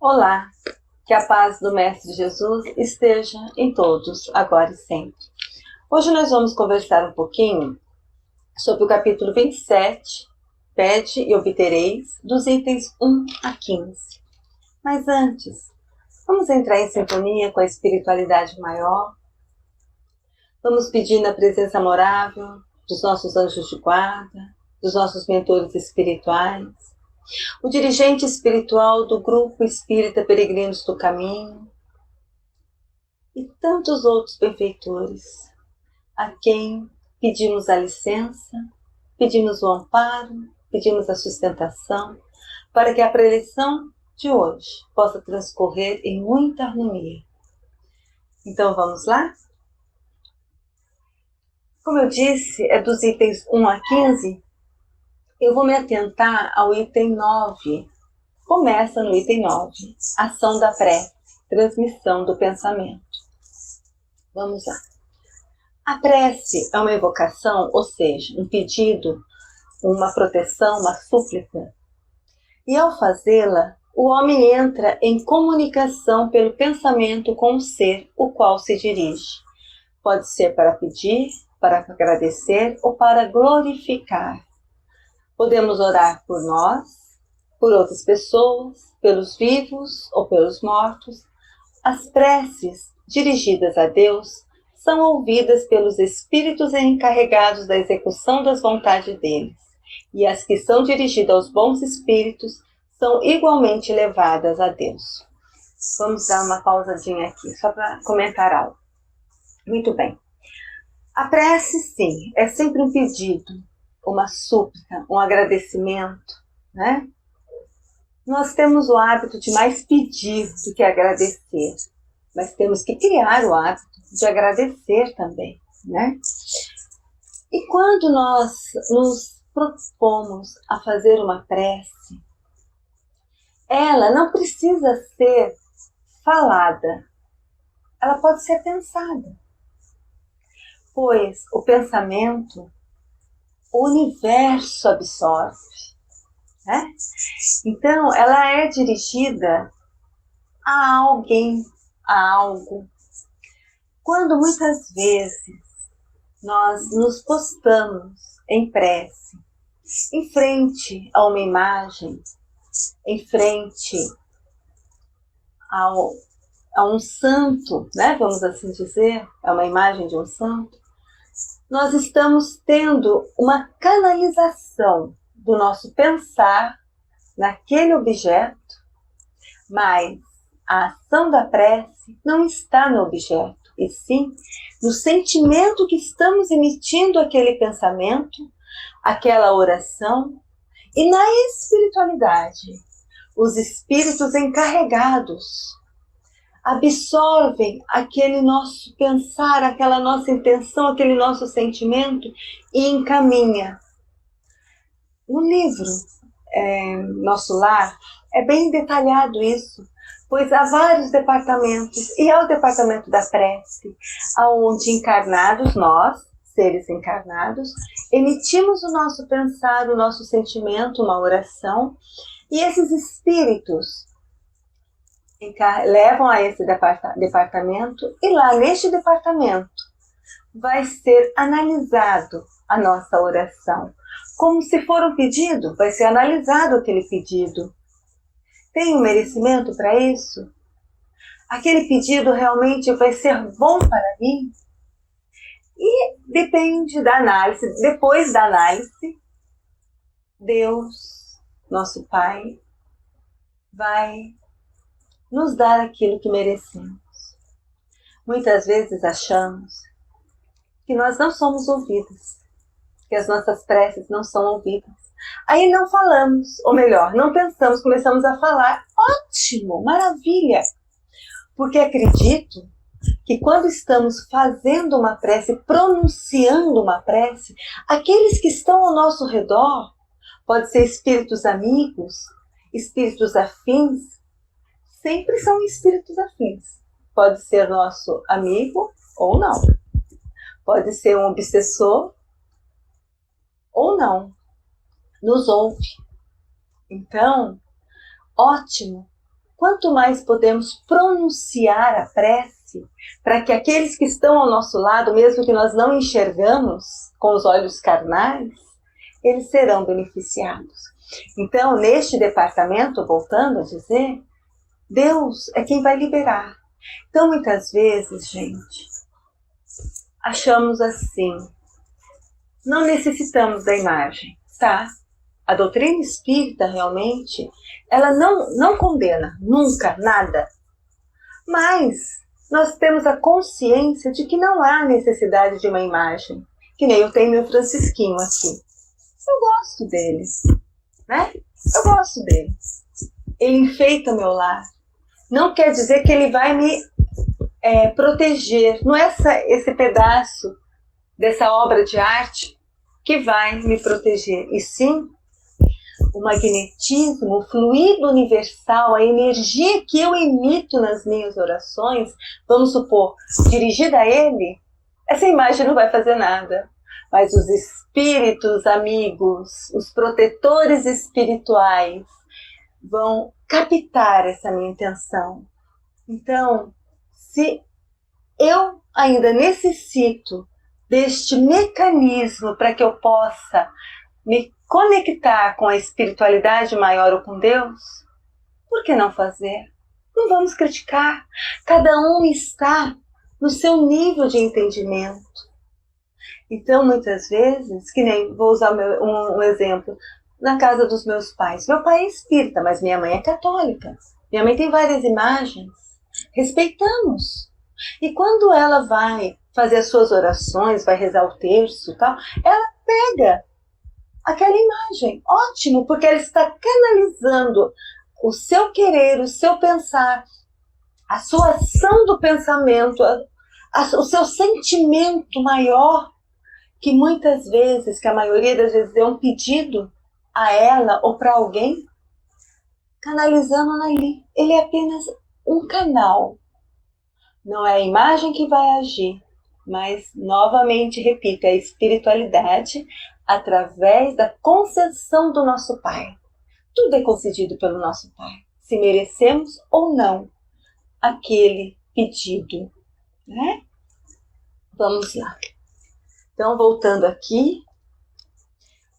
Olá, que a paz do Mestre Jesus esteja em todos, agora e sempre. Hoje nós vamos conversar um pouquinho sobre o capítulo 27, Pede e Obtereis, dos itens 1 a 15. Mas antes, vamos entrar em sintonia com a espiritualidade maior. Vamos pedir na presença amorável dos nossos anjos de guarda, dos nossos mentores espirituais, o dirigente espiritual do Grupo Espírita Peregrinos do Caminho e tantos outros benfeitores, a quem pedimos a licença, pedimos o amparo, pedimos a sustentação, para que a preleção de hoje possa transcorrer em muita harmonia. Então vamos lá? Como eu disse, é dos itens 1 a 15, eu vou me atentar ao item 9. Começa no item 9, ação da prece, transmissão do pensamento. Vamos lá. A prece é uma evocação, ou seja, um pedido, uma proteção, uma súplica. E ao fazê-la, o homem entra em comunicação pelo pensamento com o ser, o qual se dirige. Pode ser para pedir, para agradecer ou para glorificar. Podemos orar por nós, por outras pessoas, pelos vivos ou pelos mortos. As preces dirigidas a Deus são ouvidas pelos espíritos encarregados da execução das vontades deles, e as que são dirigidas aos bons espíritos são igualmente levadas a Deus. Vamos dar uma pausadinha aqui, só para comentar algo. Muito bem. A prece, sim, é sempre um pedido, uma súplica, um agradecimento, né? Nós temos o hábito de mais pedir do que agradecer, mas temos que criar o hábito de agradecer também, né? E quando nós nos propomos a fazer uma prece, ela não precisa ser falada, ela pode ser pensada, pois o pensamento, o universo absorve, né? Então, ela é dirigida a alguém, a algo. Quando muitas vezes nós nos postamos em prece, em frente a uma imagem, em frente a um santo, né? Vamos assim dizer, é uma imagem de um santo, nós estamos tendo uma canalização do nosso pensar naquele objeto, mas a ação da prece não está no objeto, e sim no sentimento que estamos emitindo aquele pensamento, aquela oração, e na espiritualidade. Os espíritos encarregados absorvem aquele nosso pensar, aquela nossa intenção, aquele nosso sentimento e encaminha. No livro Nosso Lar é bem detalhado isso, pois há vários departamentos, e há o departamento da prece, onde encarnados, nós, seres encarnados, emitimos o nosso pensar, o nosso sentimento, uma oração, e esses espíritos levam a esse departamento, e lá neste departamento vai ser analisado a nossa oração. Como se for um pedido, vai ser analisado aquele pedido. Tem um merecimento para isso? Aquele pedido realmente vai ser bom para mim? E depende da análise. Depois da análise, Deus, nosso Pai, vai nos dar aquilo que merecemos. Muitas vezes achamos que nós não somos ouvidos, que as nossas preces não são ouvidas. Aí não falamos, ou melhor, não pensamos, começamos a falar. Ótimo, maravilha! Porque acredito que quando estamos fazendo uma prece, pronunciando uma prece, aqueles que estão ao nosso redor, pode ser espíritos amigos, espíritos afins, sempre são espíritos afins. Pode ser nosso amigo ou não. Pode ser um obsessor ou não. Nos ouve. Então, ótimo quanto mais podemos pronunciar a prece, para que aqueles que estão ao nosso lado, mesmo que nós não enxergamos com os olhos carnais, eles serão beneficiados. Então, neste departamento, voltando a dizer, Deus é quem vai liberar. Então, muitas vezes, gente, achamos assim, não necessitamos da imagem, tá? A doutrina espírita, realmente, ela não condena, nunca, nada. Mas nós temos a consciência de que não há necessidade de uma imagem. Que nem eu tenho meu Francisquinho aqui. Eu gosto dele, né? Eu gosto dele. Ele enfeita meu lar. Não quer dizer que ele vai me proteger. Não é esse pedaço dessa obra de arte que vai me proteger. E sim, o magnetismo, o fluido universal, a energia que eu emito nas minhas orações, vamos supor, dirigida a ele, essa imagem não vai fazer nada. Mas os espíritos amigos, os protetores espirituais, vão captar essa minha intenção. Então, se eu ainda necessito deste mecanismo para que eu possa me conectar com a espiritualidade maior ou com Deus, por que não fazer? Não vamos criticar. Cada um está no seu nível de entendimento. Então, muitas vezes, que nem, vou usar um exemplo, na casa dos meus pais. Meu pai é espírita, mas minha mãe é católica. Minha mãe tem várias imagens. Respeitamos. E quando ela vai fazer as suas orações, vai rezar o terço e tal, ela pega aquela imagem. Ótimo, porque ela está canalizando o seu querer, o seu pensar, a sua ação do pensamento, o seu sentimento maior, que muitas vezes, que a maioria das vezes é um pedido a ela ou para alguém, canalizando ali. Ele é apenas um canal. Não é a imagem que vai agir, mas, novamente, repito, é a espiritualidade através da concessão do nosso Pai. Tudo é concedido pelo nosso Pai, se merecemos ou não aquele pedido, né? Vamos lá. Então, voltando aqui,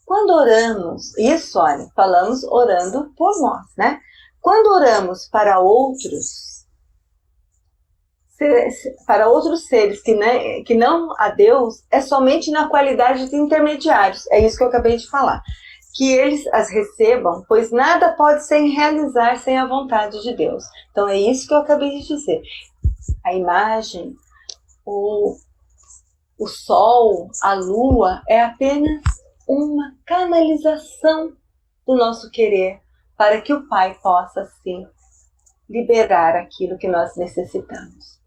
quando oramos, isso, olha, falamos orando por nós, né? Quando oramos para outros seres que não a Deus, é somente na qualidade de intermediários. É isso que eu acabei de falar. Que eles as recebam, pois nada pode se realizar sem a vontade de Deus. Então é isso que eu acabei de dizer. A imagem, o sol, a lua, é apenas uma canalização do nosso querer para que o Pai possa, sim, liberar aquilo que nós necessitamos.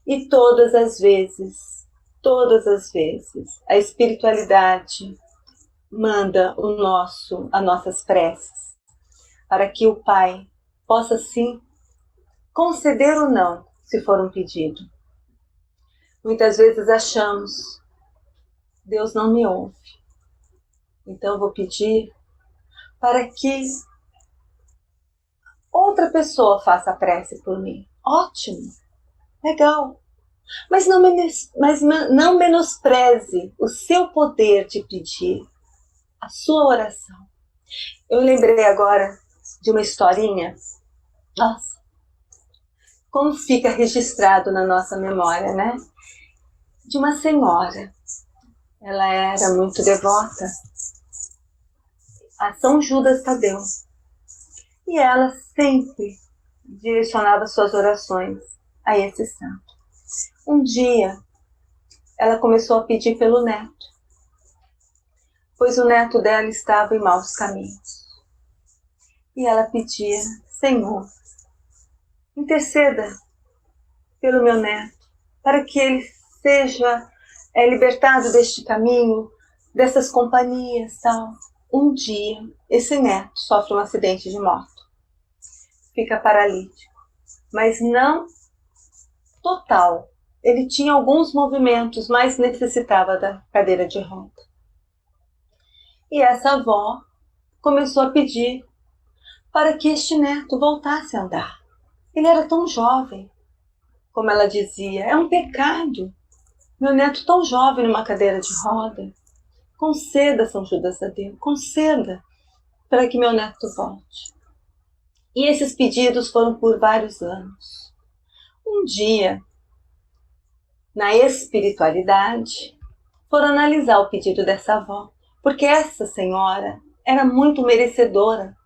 E todas as vezes, a espiritualidade manda as nossas preces, para que o Pai possa, sim, conceder ou não, se for um pedido. Muitas vezes achamos, Deus não me ouve, então eu vou pedir para que outra pessoa faça a prece por mim. Ótimo, legal. Mas não menospreze o seu poder de pedir, a sua oração. Eu lembrei agora de uma historinha. Nossa, como fica registrado na nossa memória, né? De uma senhora. Ela era muito devota a São Judas Tadeu. E ela sempre direcionava suas orações a esse santo. Um dia, ela começou a pedir pelo neto, pois o neto dela estava em maus caminhos. E ela pedia, Senhor, interceda pelo meu neto, para que ele seja libertado deste caminho, dessas companhias, tal. Um dia, esse neto sofre um acidente de moto, fica paralítico, mas não total. Ele tinha alguns movimentos, mas necessitava da cadeira de roda. E essa avó começou a pedir para que este neto voltasse a andar. Ele era tão jovem, como ela dizia, é um pecado. Meu neto tão jovem numa cadeira de roda. Conceda, São Judas Tadeu, conceda para que meu neto volte. E esses pedidos foram por vários anos. Um dia, na espiritualidade, foram analisar o pedido dessa avó, porque essa senhora era muito merecedora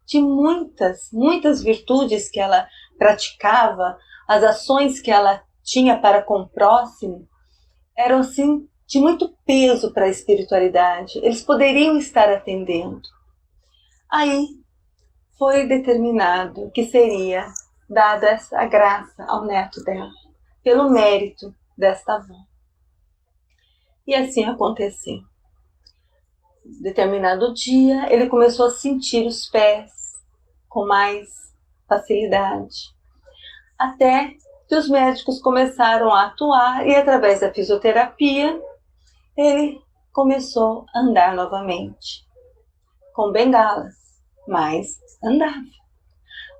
de muitas virtudes que ela praticava, as ações que ela tinha para com o próximo, eram assim de muito peso para a espiritualidade. Eles poderiam estar atendendo. Aí foi determinado que seria dada essa graça ao neto dela, pelo mérito desta avó. E assim aconteceu. Determinado dia, ele começou a sentir os pés com mais facilidade, até que os médicos começaram a atuar e, através da fisioterapia, ele começou a andar novamente, com bengalas, mas andava.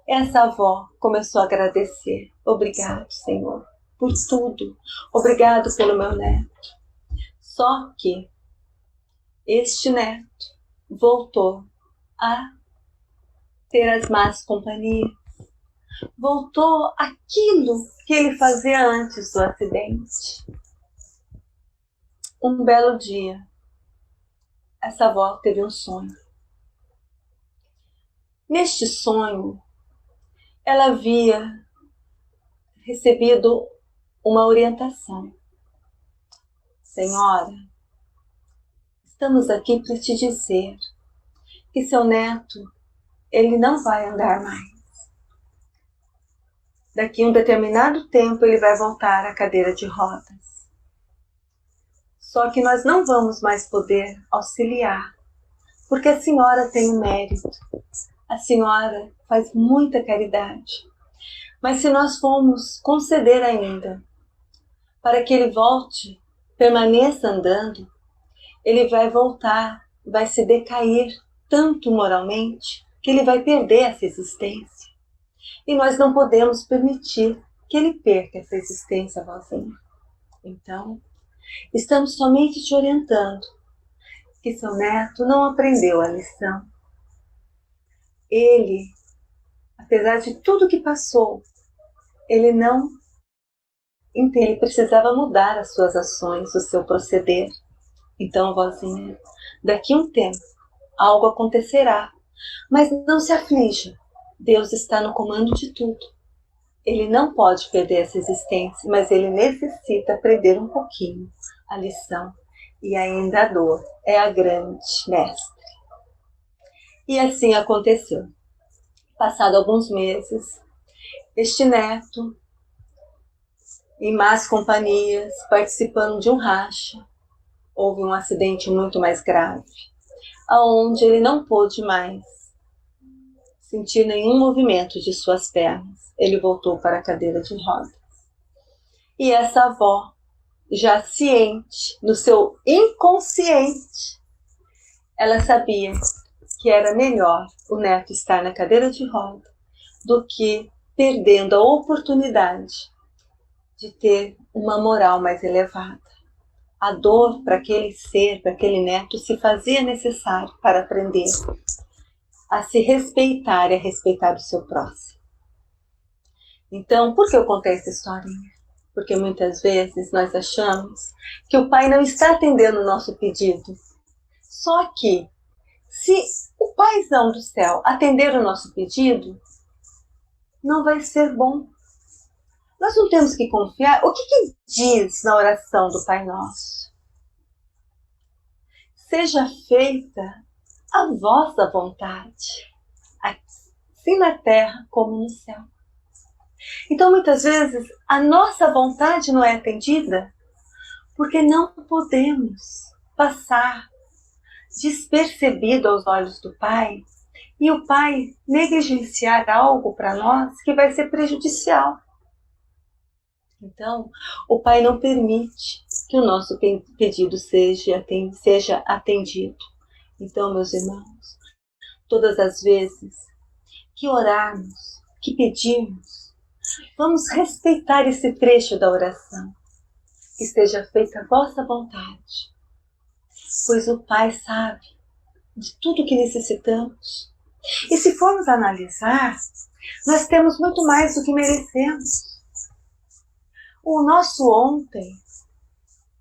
Essa avó começou a agradecer. Obrigado, Senhor, por tudo. Obrigado pelo meu neto. Só que este neto voltou a ter as más companhias. Voltou aquilo que ele fazia antes do acidente. Um belo dia, essa avó teve um sonho. Neste sonho, ela havia recebido uma orientação. Senhora, estamos aqui para te dizer que seu neto, ele não vai andar mais. Daqui a um determinado tempo ele vai voltar à cadeira de rodas. Só que nós não vamos mais poder auxiliar, porque a senhora tem um mérito. A senhora faz muita caridade. Mas se nós formos conceder ainda para que ele volte, permaneça andando, ele vai voltar, vai se decair tanto moralmente que ele vai perder essa existência. E nós não podemos permitir que ele perca essa existência, vozinha. Então, estamos somente te orientando que seu neto não aprendeu a lição. Ele, apesar de tudo que passou, ele não entende, ele precisava mudar as suas ações, o seu proceder. Então, vozinha, daqui a um tempo, algo acontecerá, mas não se aflija. Deus está no comando de tudo. Ele não pode perder essa existência, mas ele necessita aprender um pouquinho a lição. E ainda a dor é a grande mestre. E assim aconteceu. Passado alguns meses, este neto, em más companhias, participando de um racha, houve um acidente muito mais grave, aonde ele não pôde mais sentir nenhum movimento de suas pernas. Ele voltou para a cadeira de rodas. E essa avó, já ciente, no seu inconsciente, ela sabia que era melhor o neto estar na cadeira de rodas do que perdendo a oportunidade de ter uma moral mais elevada. A dor para aquele ser, para aquele neto, se fazia necessário para aprender a se respeitar e a respeitar o seu próximo. Então, por que eu contei essa historinha? Porque muitas vezes nós achamos que o Pai não está atendendo o nosso pedido. Só que, se o Paizão do céu atender o nosso pedido, não vai ser bom. Nós não temos que confiar. O que diz na oração do Pai Nosso? Seja feita a vossa vontade, assim na terra como no céu. Então, muitas vezes, a nossa vontade não é atendida porque não podemos passar despercebido aos olhos do Pai e o Pai negligenciar algo para nós que vai ser prejudicial. Então, o Pai não permite que o nosso pedido seja atendido. Então, meus irmãos, todas as vezes que orarmos, que pedirmos, Vamos respeitar esse trecho da oração. Que seja feita a vossa vontade, pois o Pai sabe de tudo que necessitamos. E se formos analisar, nós temos muito mais do que merecemos. O nosso ontem,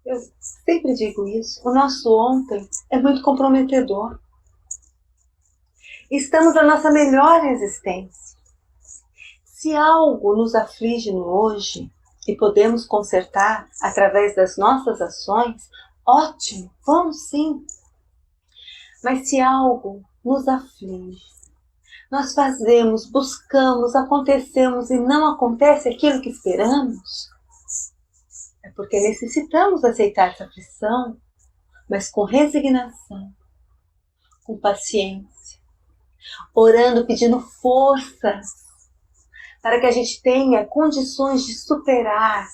eu sempre digo isso, o nosso ontem é muito comprometedor. Estamos na nossa melhor existência. Se algo nos aflige no hoje e podemos consertar através das nossas ações, ótimo, vamos sim. Mas se algo nos aflige, nós fazemos, buscamos, acontecemos e não acontece aquilo que esperamos, é porque necessitamos aceitar essa aflição, mas com resignação, com paciência, orando, pedindo forças, para que a gente tenha condições de superar,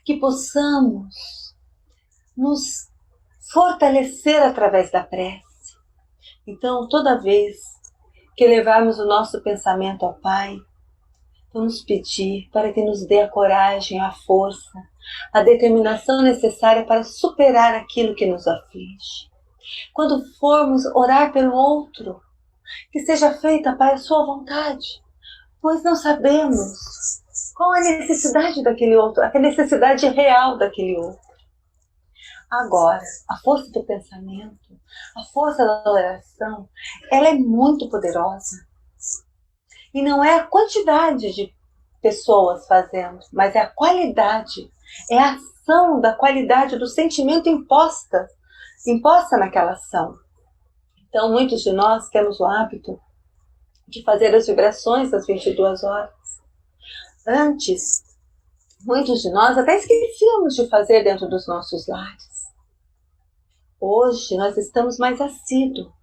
que possamos nos fortalecer através da prece. Então, toda vez que levarmos o nosso pensamento ao Pai, vamos pedir para que nos dê a coragem, a força, a determinação necessária para superar aquilo que nos aflige. Quando formos orar pelo outro, que seja feita, Pai, a sua vontade, pois não sabemos qual a necessidade daquele outro, a necessidade real daquele outro. Agora, a força do pensamento, a força da oração, ela é muito poderosa. E não é a quantidade de pessoas fazendo, mas é a qualidade, é a ação da qualidade do sentimento imposta naquela ação. Então, muitos de nós temos o hábito de fazer as vibrações às 22 horas. Antes, muitos de nós até esquecíamos de fazer dentro dos nossos lares. Hoje, nós estamos mais assíduos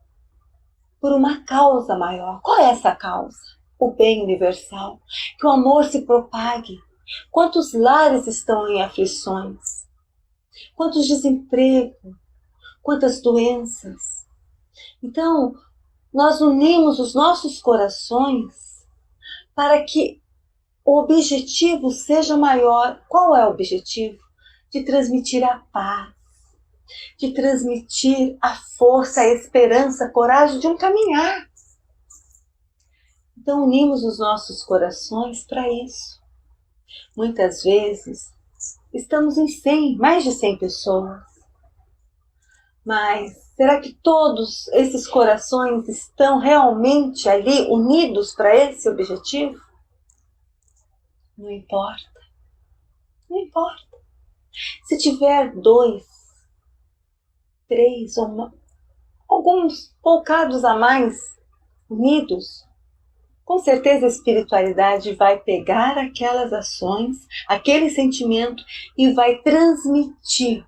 por uma causa maior. Qual é essa causa? O bem universal. Que o amor se propague. Quantos lares estão em aflições? Quantos desempregos? Quantas doenças? Então, nós unimos os nossos corações para que o objetivo seja maior. Qual é o objetivo? De transmitir a paz, de transmitir a força, a esperança, a coragem de um caminhar. Então unimos os nossos corações para isso. Muitas vezes estamos em 100, mais de 100 pessoas. Mas será que todos esses corações estão realmente ali unidos para esse objetivo? Não importa. Não importa. Se tiver 2, 3 ou alguns poucados a mais unidos, com certeza a espiritualidade vai pegar aquelas ações, aquele sentimento e vai transmitir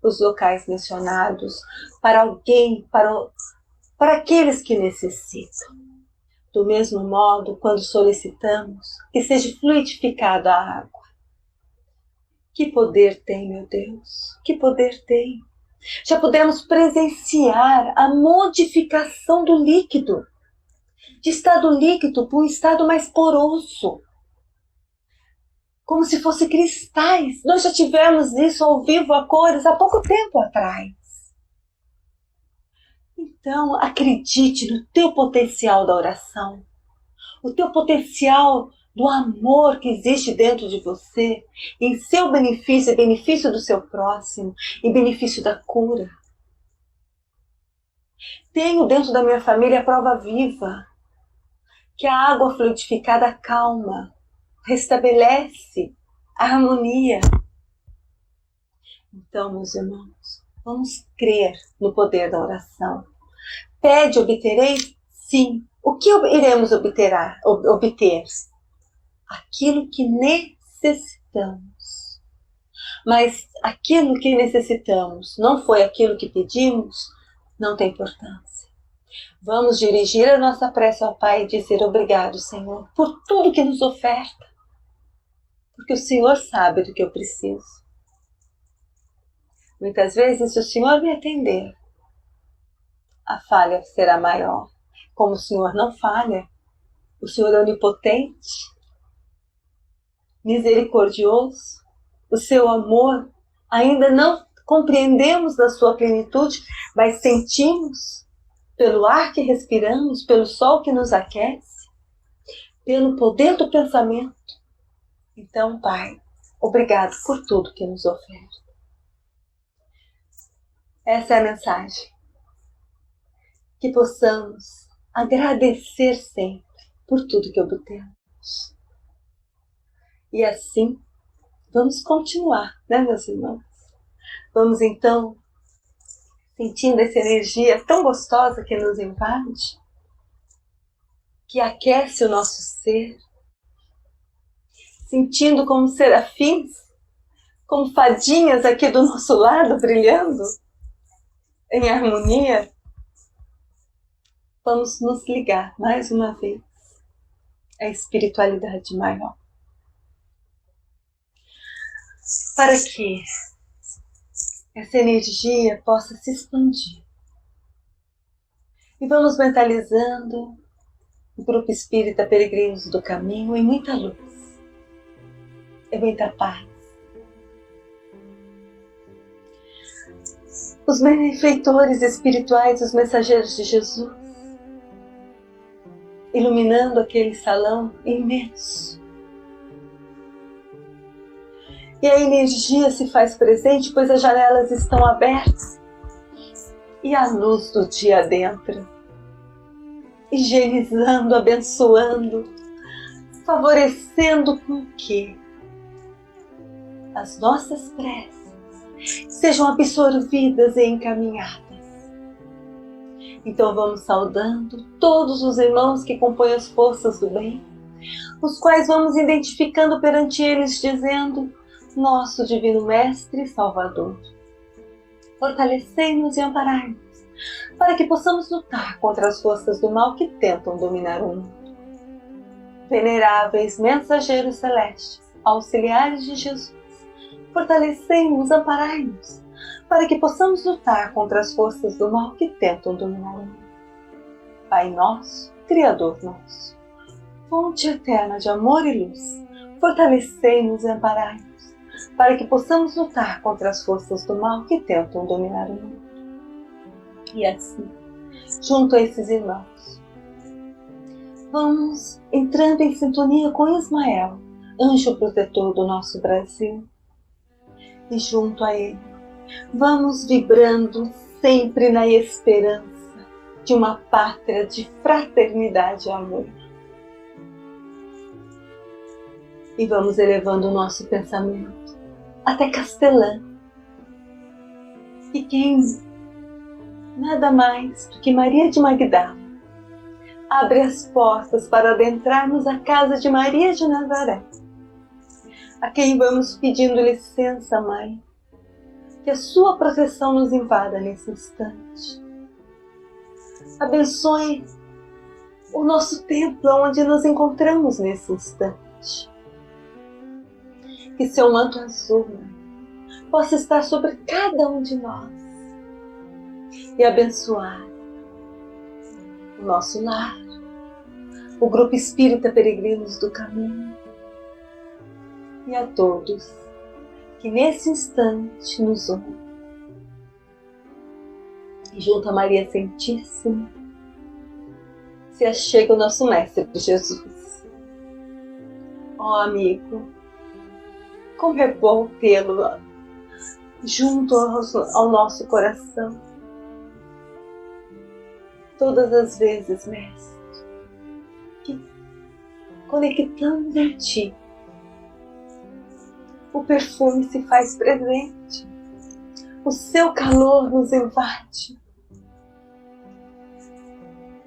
os locais mencionados para alguém, para aqueles que necessitam. Do mesmo modo, quando solicitamos que seja fluidificada a água. Que poder tem, meu Deus? Que poder tem? Já pudemos presenciar a modificação do líquido, de estado líquido para um estado mais poroso, como se fossem cristais. Nós já tivemos isso ao vivo, a cores, há pouco tempo atrás. Então, acredite no teu potencial da oração, o teu potencial do amor que existe dentro de você, em seu benefício, benefício do seu próximo, em benefício da cura. Tenho dentro da minha família a prova viva que a água fluidificada acalma, restabelece a harmonia. Então, meus irmãos, vamos crer no poder da oração. Pede, obtereis? Sim. O que iremos obter? Aquilo que necessitamos. Mas aquilo que necessitamos não foi aquilo que pedimos, não tem importância. Vamos dirigir a nossa prece ao Pai e dizer obrigado, Senhor, por tudo que nos oferta. Porque o Senhor sabe do que eu preciso. Muitas vezes, se o Senhor me atender, a falha será maior. Como o Senhor não falha, o Senhor é onipotente, misericordioso, o seu amor ainda não compreendemos na sua plenitude, mas sentimos pelo ar que respiramos, pelo sol que nos aquece, pelo poder do pensamento. Então, Pai, obrigado por tudo que nos oferta. Essa é a mensagem. Que possamos agradecer sempre por tudo que obtemos. E assim, vamos continuar, né, meus irmãos? Vamos então, sentindo essa energia tão gostosa que nos invade, que aquece o nosso ser, sentindo como serafins, como fadinhas aqui do nosso lado, brilhando em harmonia. Vamos nos ligar mais uma vez à espiritualidade maior. Para que essa energia possa se expandir. E vamos mentalizando o Grupo Espírita Peregrinos do Caminho em muita luz, em muita paz. Os benfeitores espirituais, os mensageiros de Jesus, iluminando aquele salão imenso. E a energia se faz presente, pois as janelas estão abertas e a luz do dia adentra, higienizando, abençoando, favorecendo com que as nossas preces sejam absorvidas e encaminhadas. Então vamos saudando todos os irmãos que compõem as forças do bem, os quais vamos identificando perante eles, dizendo: nosso Divino Mestre e Salvador, fortalecei-nos e amparai-nos, para que possamos lutar contra as forças do mal que tentam dominar o mundo. Veneráveis mensageiros celestes, auxiliares de Jesus, fortalecei-nos, amparai-nos, para que possamos lutar contra as forças do mal que tentam dominar o mundo. Pai nosso, Criador nosso, fonte eterna de amor e luz, fortalecei-nos e amparai-nos, para que possamos lutar contra as forças do mal que tentam dominar o mundo. E assim, junto a esses irmãos, vamos entrando em sintonia com Ismael, anjo protetor do nosso Brasil. E junto a ele, vamos vibrando sempre na esperança de uma pátria de fraternidade e amor. E vamos elevando o nosso pensamento até Castelã. E quem, nada mais do que Maria de Magdala, abre as portas para adentrarmos a casa de Maria de Nazaré, a quem vamos pedindo licença, Mãe, que a sua proteção nos invada nesse instante. Abençoe o nosso templo onde nos encontramos nesse instante. Que seu manto azul, Mãe, possa estar sobre cada um de nós e abençoar o nosso lar, o Grupo Espírita Peregrinos do Caminho e a todos que nesse instante nos ouvem. E junto a Maria Santíssima se achega o nosso Mestre Jesus. Ó amigo, como é bom tê-lo junto ao nosso coração. Todas as vezes, Mestre, que conectamos em Ti, o perfume se faz presente, o seu calor nos invade.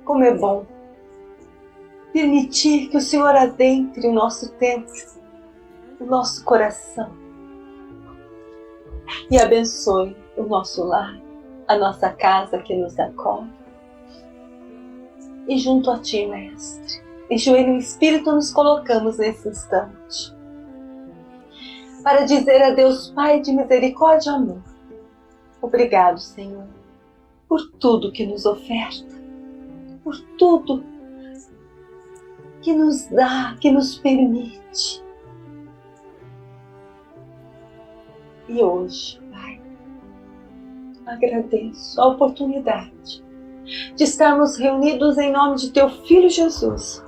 Como é bom permitir que o Senhor adentre o nosso templo, o nosso coração, e abençoe o nosso lar, a nossa casa que nos acolhe. E junto a Ti, Mestre, em joelho e espírito nos colocamos nesse instante, para dizer a Deus Pai de misericórdia e amor: obrigado, Senhor, por tudo que nos oferta, por tudo que nos dá, que nos permite E hoje, Pai, agradeço a oportunidade de estarmos reunidos em nome de Teu Filho Jesus,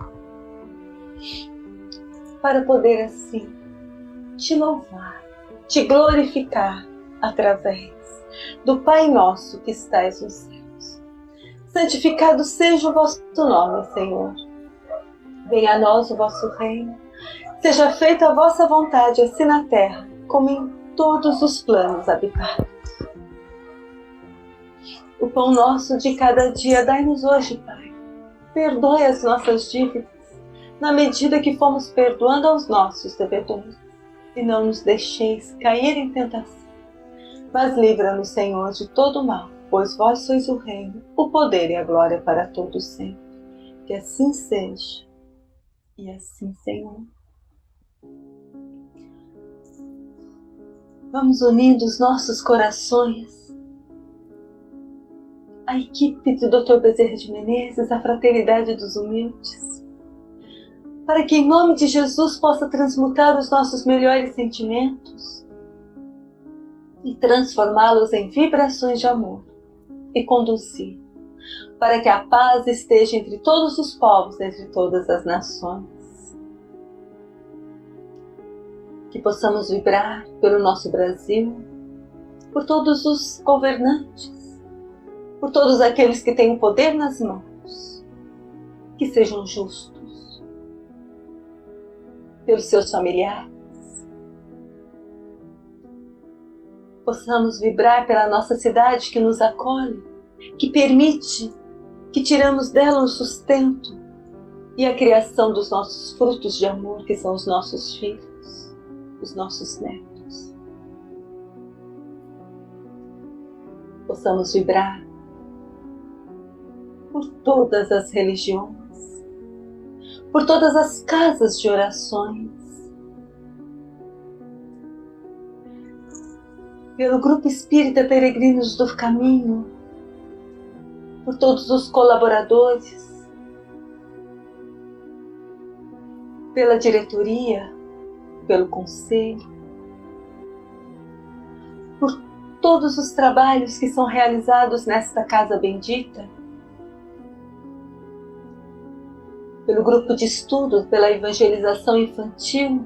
para poder assim Te louvar, Te glorificar através do Pai Nosso que estais nos céus. Santificado seja o vosso nome, Senhor. Venha a nós o vosso reino. Seja feita a vossa vontade, assim na terra, como em todos os planos habitados. O pão nosso de cada dia dai-nos hoje, Pai. Perdoe as nossas dívidas, na medida que fomos perdoando aos nossos devedores. E não nos deixeis cair em tentação, mas livra-nos, Senhor, de todo mal, pois vós sois o reino, o poder e a glória para todos sempre. Que assim seja, e assim, Senhor. Vamos unindo os nossos corações à equipe do Dr. Bezerra de Menezes, a Fraternidade dos Humildes, para que em nome de Jesus possa transmutar os nossos melhores sentimentos e transformá-los em vibrações de amor e conduzir para que a paz esteja entre todos os povos, entre todas as nações. Que possamos vibrar pelo nosso Brasil, por todos os governantes, por todos aqueles que têm o poder nas mãos, que sejam justos, pelos seus familiares. Possamos vibrar pela nossa cidade que nos acolhe, que permite que tiramos dela um sustento e a criação dos nossos frutos de amor, que são os nossos filhos, os nossos netos. Possamos vibrar por todas as religiões, por todas as casas de orações, pelo Grupo Espírita Peregrinos do Caminho, por todos os colaboradores, pela diretoria, pelo conselho, por todos os trabalhos que são realizados nesta casa bendita, pelo grupo de estudo, pela evangelização infantil,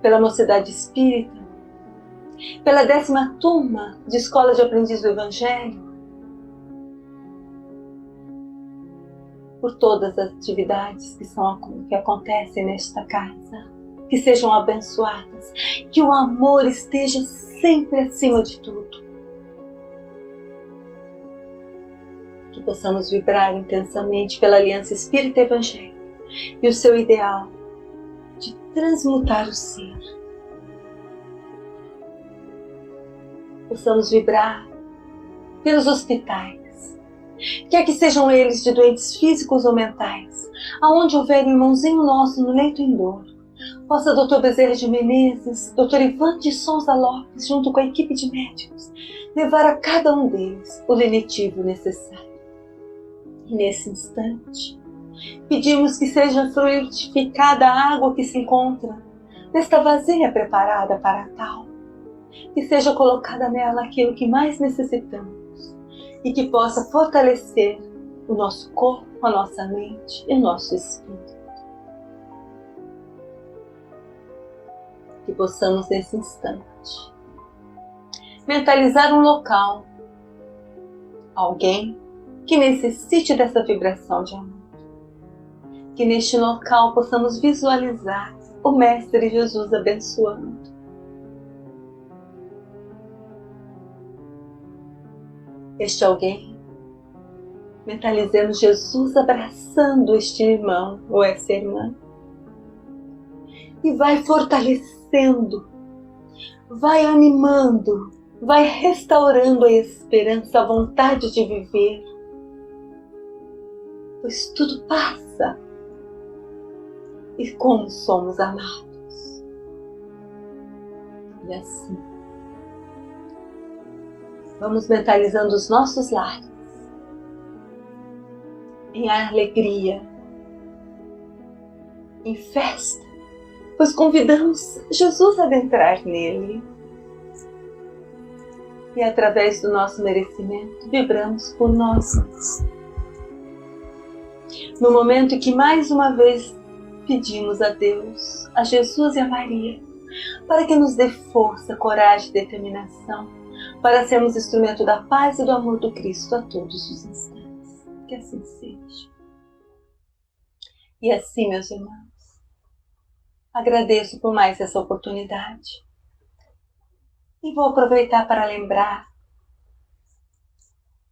pela mocidade espírita, pela 10ª turma de Escola de Aprendiz do Evangelho, por todas as atividades que acontecem nesta casa, que sejam abençoadas, que o amor esteja sempre acima de tudo, que possamos vibrar intensamente pela Aliança Espírita Evangélica e o seu ideal de transmutar o ser. Possamos vibrar pelos hospitais, quer que sejam eles de doentes físicos ou mentais, aonde houver irmãozinho nosso no leito em dor, possa Dr. Bezerra de Menezes, Dr. Ivan de Souza Lopes, junto com a equipe de médicos, levar a cada um deles o lenitivo necessário. E nesse instante, pedimos que seja fluidificada a água que se encontra nesta vasilha preparada para tal, que seja colocada nela aquilo que mais necessitamos e que possa fortalecer o nosso corpo, a nossa mente e o nosso espírito. Que possamos nesse instante mentalizar um local, alguém que necessite dessa vibração de amor. Que neste local possamos visualizar o Mestre Jesus abençoando. Este alguém, mentalizemos Jesus abraçando este irmão ou essa irmã. E vai fortalecendo, vai animando, vai restaurando a esperança, a vontade de viver. Pois tudo passa. E como somos amados. E assim, vamos mentalizando os nossos lares em alegria, em festa, pois convidamos Jesus a adentrar nele. e através do nosso merecimento vibramos por nós mesmos. No momento em que mais uma vez pedimos a Deus, a Jesus e a Maria, para que nos dê força, coragem e determinação para sermos instrumento da paz e do amor do Cristo a todos os instantes. Que assim seja. E assim, meus irmãos, agradeço por mais essa oportunidade. E vou aproveitar para lembrar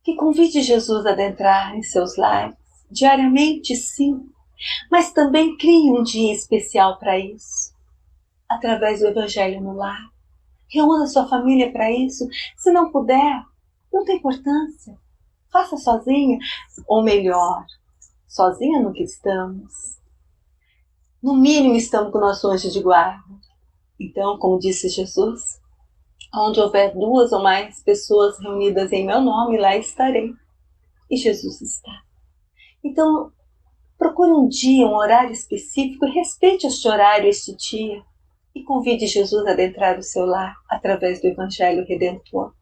que convide Jesus a adentrar em seus lares, diariamente sim, mas também crie um dia especial para isso, através do Evangelho no lar. Reúna sua família para isso. Se não puder, não tem importância. Faça sozinha, ou melhor, sozinha no que estamos. No mínimo estamos com o nosso anjo de guarda. Então, como disse Jesus, onde houver 2 ou mais pessoas reunidas em meu nome, lá estarei. E Jesus está. Então, procure um dia, um horário específico, e respeite este horário, este dia, e convide Jesus a adentrar o seu lar através do Evangelho Redentor.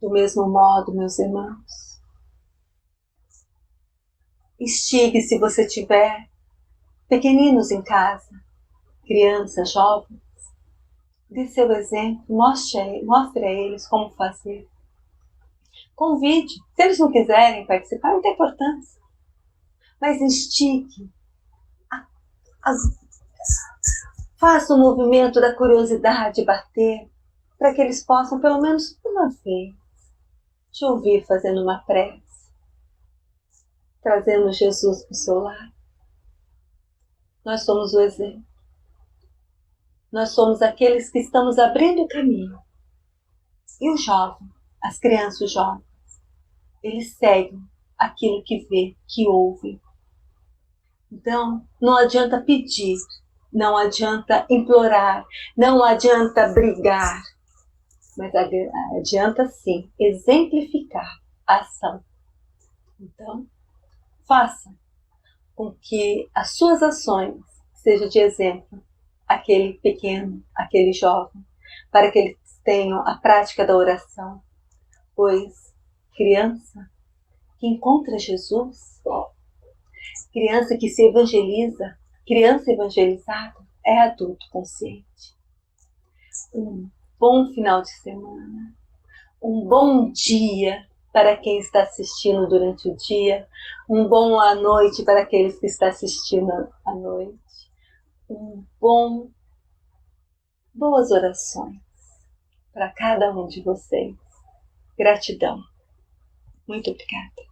Do mesmo modo, meus irmãos, instigue se você tiver pequeninos em casa, crianças, jovens, dê seu exemplo, mostre a eles como fazer. Convide. Se eles não quiserem participar, não tem importância. Mas instigue. Faça o movimento da curiosidade bater, para que eles possam, pelo menos uma vez, te ouvir fazendo uma prece, trazendo Jesus para o seu lar. Nós somos o exemplo. Nós somos aqueles que estamos abrindo o caminho. E o jovem, as crianças, os jovens, eles seguem aquilo que vê, que ouve. Então, não adianta pedir, não adianta implorar, não adianta brigar, mas adianta sim exemplificar a ação. Então, faça com que as suas ações sejam de exemplo aquele pequeno, aquele jovem, para que eles tenham a prática da oração, pois criança que encontra Jesus, criança que se evangeliza, criança evangelizada é adulto consciente. Um bom final de semana, um bom dia para quem está assistindo durante o dia, um bom à noite para aqueles que estão assistindo à noite, boas orações para cada um de vocês. Gratidão. Muito obrigada.